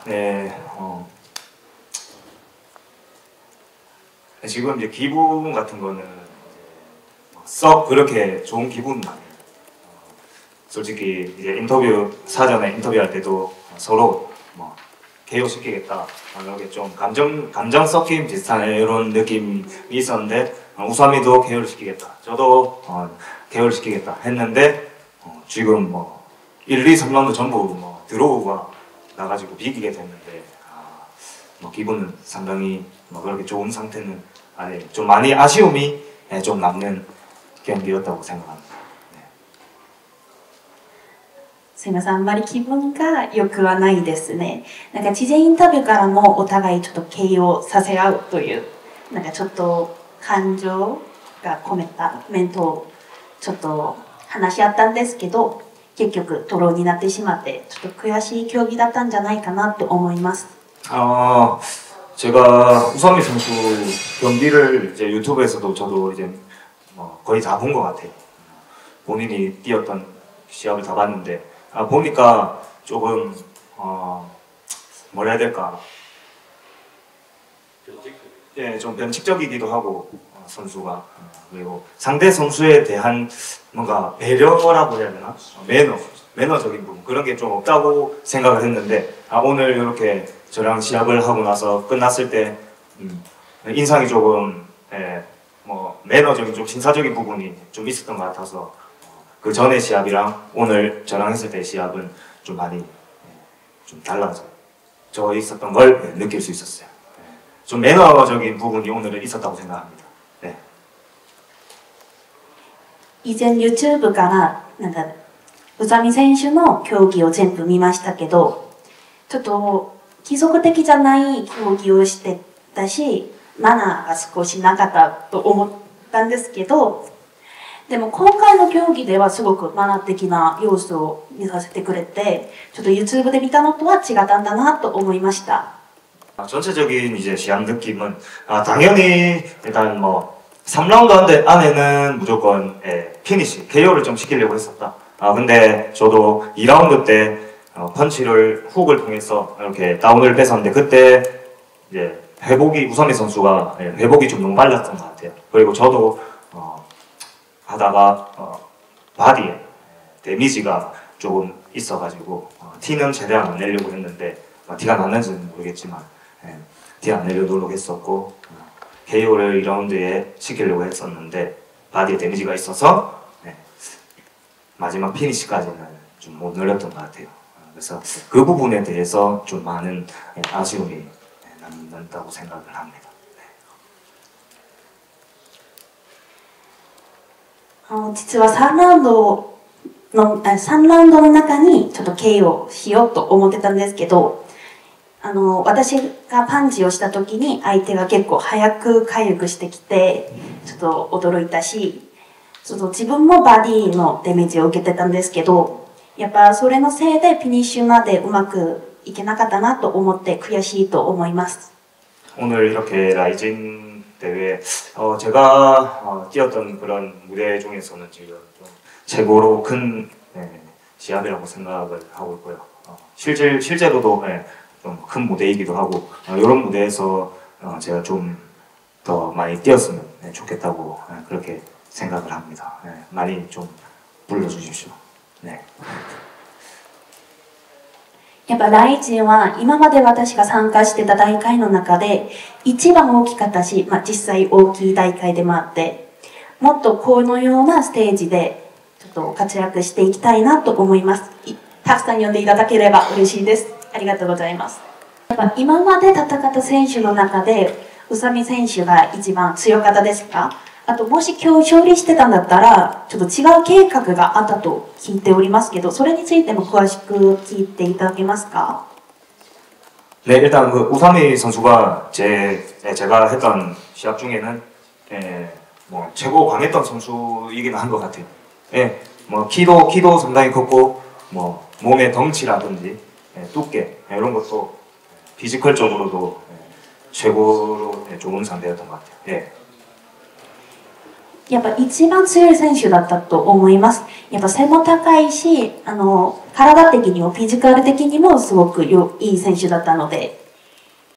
네, 지금 이제 기분 같은 거는 썩 그렇게 좋은 기분은 아니에요. 솔직히 이제 사전에 인터뷰할 때도 서로 뭐 개요시키겠다, 이렇게 좀 감정 섞임 비슷한 이런 느낌이 있었는데, 우삼이도 개요를 시키겠다, 저도 개요를 시키겠다 했는데, 지금 뭐 1, 2, 3라운드 전부 뭐 드로우가 나가지고 비기게 됐는데, 뭐 기분은 상당히 뭐 그렇게 좋은 상태는 아니에요. 좀 많이 아쉬움이 좀 남는 경기였다고 생각합니다. すいません、あんまり気分が良くはないですね。なんか事前インタビューからもお互いちょっと形容させ合うという、なんかちょっと感情が込めたコメントをちょっと話し合ったんですけど、結局ドローになってしまってちょっと悔しい競技だったんじゃないかなと思います。제가 우삼이 선수 경기를 이제 유튜브에서도 저도 이제 거의 다 본 것 같아요. 본인이 뛰었던 시합을 다 봤는데, 보니까 조금 뭐라 해야 될까, 좀 변칙적이기도 하고, 선수가. 그리고 상대 선수에 대한 뭔가 배려라고 해야 되나? 매너적인 부분, 그런 게 좀 없다고 생각을 했는데, 오늘 이렇게 저랑 시합을 하고 나서 끝났을 때 인상이 조금 뭐 매너적인, 좀 신사적인 부분이 좀 있었던 것 같아서, 그 전에 시합이랑 오늘 저랑 했을 때 시합은 좀 많이 좀 달라져 있었던 걸 느낄 수 있었어요. 좀 매너적인 부분이 오늘은 있었다고 생각합니다. 以前 YouTube からなんか宇佐美選手の競技を全部見ましたけど、ちょっと規則的じゃない競技をしてたし、マナーが少しなかったと思ったんですけど、でも今回の競技ではすごくマナー的な要素を見させてくれて、ちょっと YouTube で見たのとは違ったんだなと思いました。 전체적인 이제 시합 느낌은 당연히 일단 뭐 3라운드 안에는 무조건 피니시, KO를 좀 시키려고 했었다. 근데 저도 2라운드 때 훅을 통해서 이렇게 다운을 뺏었는데, 그때 이제 우삼이 선수가 회복이 좀 너무 빨랐던 것 같아요. 그리고 저도 하다가 바디에 데미지가 조금 있어가지고 티는 최대한 안 내려고 했는데, 티가 났는지는 모르겠지만 티 안 내려고 노력했었고, KO를 2라운드에 시키려고 했었는데 바디에 데미지가 있어서 마지막 피니시까지는 좀 못 늘렸던 것 같아요. 그래서 그 부분에 대해서 좀 많은 아쉬움이 남는다고 생각을 합니다. 実は3ラウンドの中にちょっと KO しようと思ってたんですけど、私がパンチをした時に相手が結構早く回復してきてちょっと驚いたし、ちょっと自分もバディのダメージを受けてたんですけど、やっぱそれのせいでフィニッシュまでうまくいけなかったなと思って悔しいと思います。 오늘 이렇게 라이징 대회 제가 뛰었던 그런 무대 중에서는 지금 좀 최고로 큰 시합이라고 생각을 하고 있고요. 실제로도 좀 큰 무대이기도 하고, 이런 무대에서 제가 좀 더 많이 뛰었으면 좋겠다고 그렇게 생각을 합니다. 많이 좀 불러주십시오. 네. やっぱライジンは今まで私が参加してた大会の中で一番大きかったし、実際大きい大会でもあって、もっとこのようなステージでちょっと活躍していきたいなと思います。たくさん呼んでいただければ嬉しいです。ありがとうございます。やっぱ今まで戦った選手の中で宇佐美選手が一番強かったですか？あともし今日勝利してたんだったらちょっと違う計画があったと聞いておりますけど、それについても詳しく聞いていただけますか？ 네, 일단 그 우삼이 선수가 제가 했던 시합 중에는 뭐 최고 강했던 선수이긴 한 것 같아요. 뭐 키도 상당히 컸고, 뭐 몸의 덩치라든지 두께 이런 것도 피지컬적으로도 최고로 좋은 상대였던 것 같아요. やっぱ一番強い選手だったと思います。やっぱ背も高いし、体的にもフィジカル的にもすごくいい選手だったので、